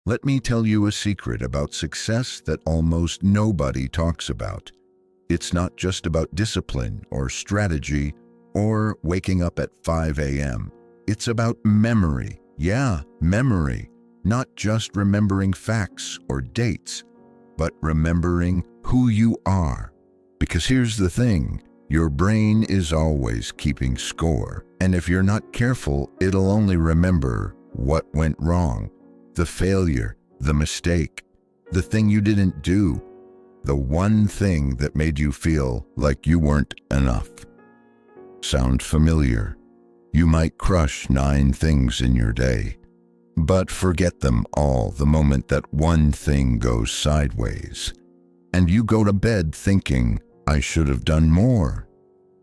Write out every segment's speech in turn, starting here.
Let me tell you a secret about success that almost nobody talks about. It's not just about discipline or strategy or waking up at 5 a.m. It's about memory. Yeah, memory. Not just remembering facts or dates, but remembering who you are. Because here's the thing, your brain is always keeping score. And if you're not careful, it'll only remember what went wrong. The failure, the mistake, the thing you didn't do, the one thing that made you feel like you weren't enough. Sound familiar? You might crush 9 things in your day, but forget them all the moment that one thing goes sideways. And you go to bed thinking, I should have done more.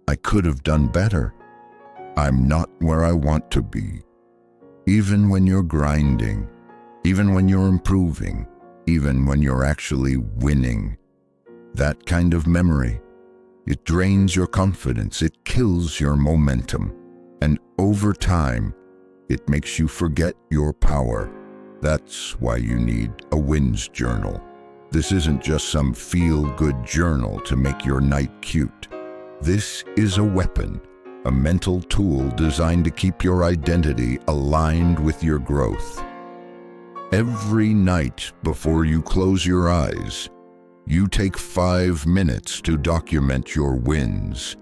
I could have done better. I'm not where I want to be. Even when you're grinding, even when you're improving, even when you're actually winning. That kind of memory, it drains your confidence, it kills your momentum, and over time, it makes you forget your power. That's why you need a wins journal. This isn't just some feel-good journal to make your night cute. This is a weapon, a mental tool designed to keep your identity aligned with your growth. Every night before you close your eyes, you take 5 minutes to document your wins.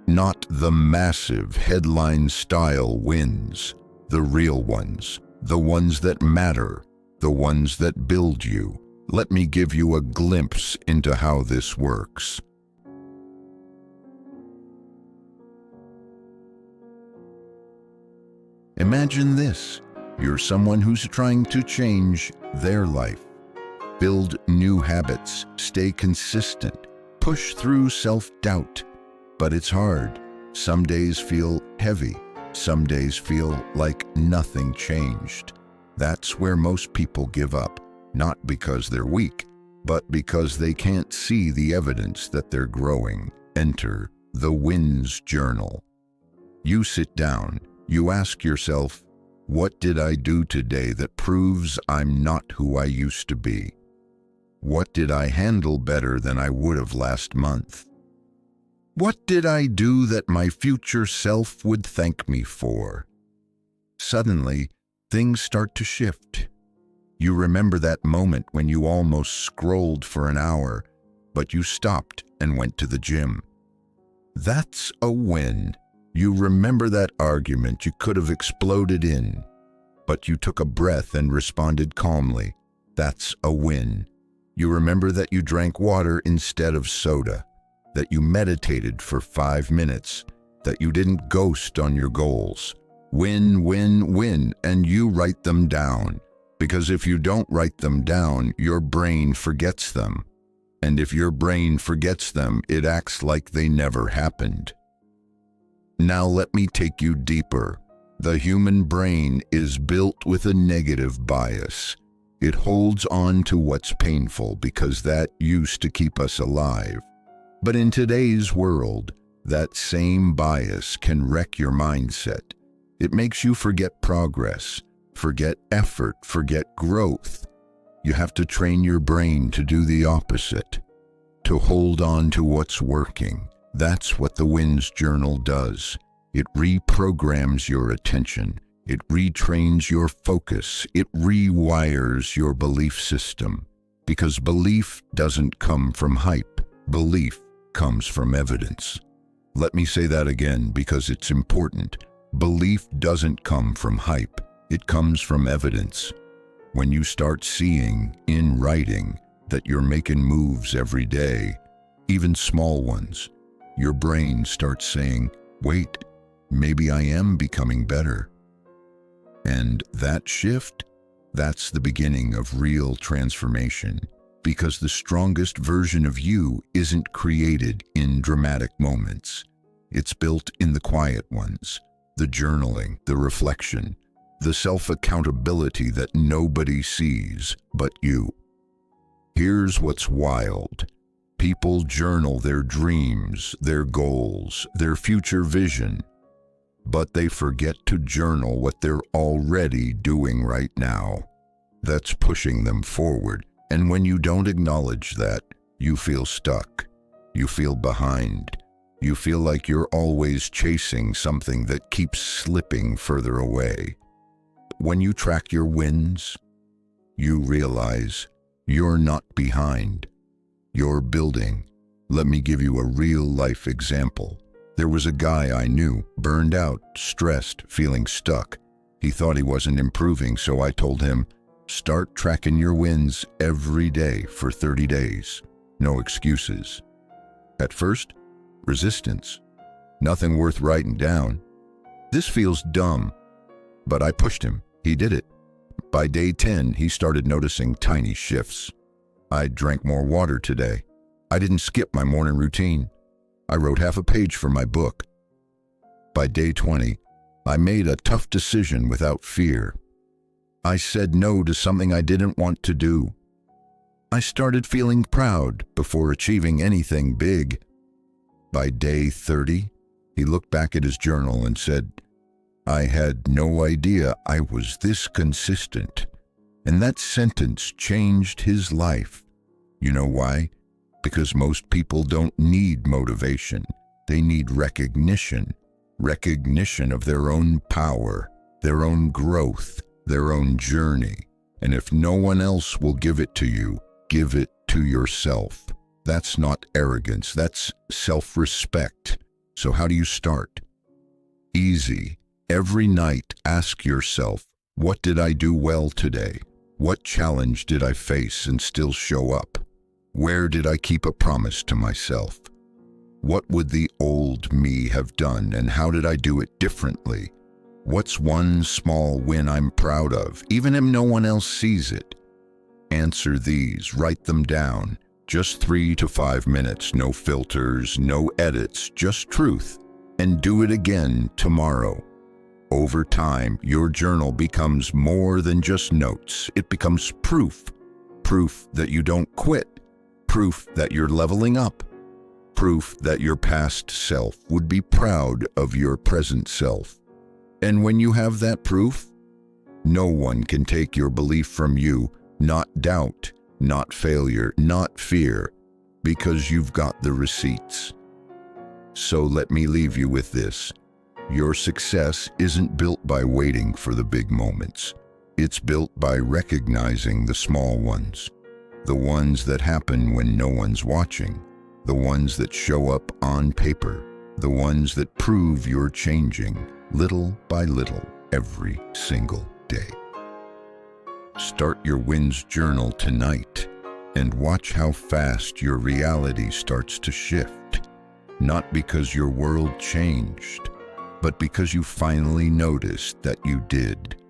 Not the massive headline-style wins, the real ones, the ones that matter, the ones that build you. Let me give you a glimpse into how this works. Imagine this. You're someone who's trying to change their life. Build new habits, stay consistent, push through self-doubt. But it's hard. Some days feel heavy. Some days feel like nothing changed. That's where most people give up, not because they're weak, but because they can't see the evidence that they're growing. Enter the wins journal. You sit down, you ask yourself, what did I do today that proves I'm not who I used to be? What did I handle better than I would have last month? What did I do that my future self would thank me for? Suddenly, things start to shift. You remember that moment when you almost scrolled for an hour, but you stopped and went to the gym. That's a win. You remember that argument you could have exploded in, but you took a breath and responded calmly. That's a win. You remember that you drank water instead of soda, that you meditated for 5 minutes, that you didn't ghost on your goals. Win, win, win, and you write them down. Because if you don't write them down, your brain forgets them. And if your brain forgets them, it acts like they never happened. Now let me take you deeper. The human brain is built with a negative bias. It holds on to what's painful because that used to keep us alive. But in today's world, that same bias can wreck your mindset. It makes you forget progress, forget effort, forget growth. You have to train your brain to do the opposite, to hold on to what's working. That's what the Wins Journal does. It reprograms your attention. It retrains your focus. It rewires your belief system. Because belief doesn't come from hype. Belief comes from evidence. Let me say that again because it's important. Belief doesn't come from hype. It comes from evidence. When you start seeing, in writing, that you're making moves every day, even small ones, your brain starts saying, wait, maybe I am becoming better. And that shift, that's the beginning of real transformation, because the strongest version of you isn't created in dramatic moments. It's built in the quiet ones, the journaling, the reflection, the self-accountability that nobody sees but you. Here's what's wild. People journal their dreams, their goals, their future vision, but they forget to journal what they're already doing right now. That's pushing them forward. And when you don't acknowledge that, you feel stuck. You feel behind. You feel like you're always chasing something that keeps slipping further away. When you track your wins, you realize you're not behind. You're building. Let me give you a real-life example. There was a guy I knew, burned out, stressed, feeling stuck. He thought he wasn't improving, so I told him, start tracking your wins every day for 30 days. No excuses. At first, resistance. Nothing worth writing down. This feels dumb, but I pushed him. He did it. By day 10, he started noticing tiny shifts. I drank more water today. I didn't skip my morning routine. I wrote half a page for my book. By day 20, I made a tough decision without fear. I said no to something I didn't want to do. I started feeling proud before achieving anything big. By day 30, he looked back at his journal and said, I had no idea I was this consistent. And that sentence changed his life. You know why? Because most people don't need motivation. They need recognition. Recognition of their own power, their own growth, their own journey. And if no one else will give it to you, give it to yourself. That's not arrogance, that's self-respect. So how do you start? Easy. Every night, ask yourself, what did I do well today? What challenge did I face and still show up? Where did I keep a promise to myself? What would the old me have done, and how did I do it differently? What's one small win I'm proud of, even if no one else sees it? Answer these, write them down. Just 3 to 5 minutes, no filters, no edits, just truth. And do it again tomorrow. Over time, your journal becomes more than just notes. It becomes proof. Proof that you don't quit. Proof that you're leveling up. Proof that your past self would be proud of your present self. And when you have that proof, no one can take your belief from you, not doubt, not failure, not fear, because you've got the receipts. So let me leave you with this. Your success isn't built by waiting for the big moments. It's built by recognizing the small ones, the ones that happen when no one's watching, the ones that show up on paper, the ones that prove you're changing little by little every single day. Start your wins journal tonight and watch how fast your reality starts to shift. Not because your world changed, but because you finally noticed that you did.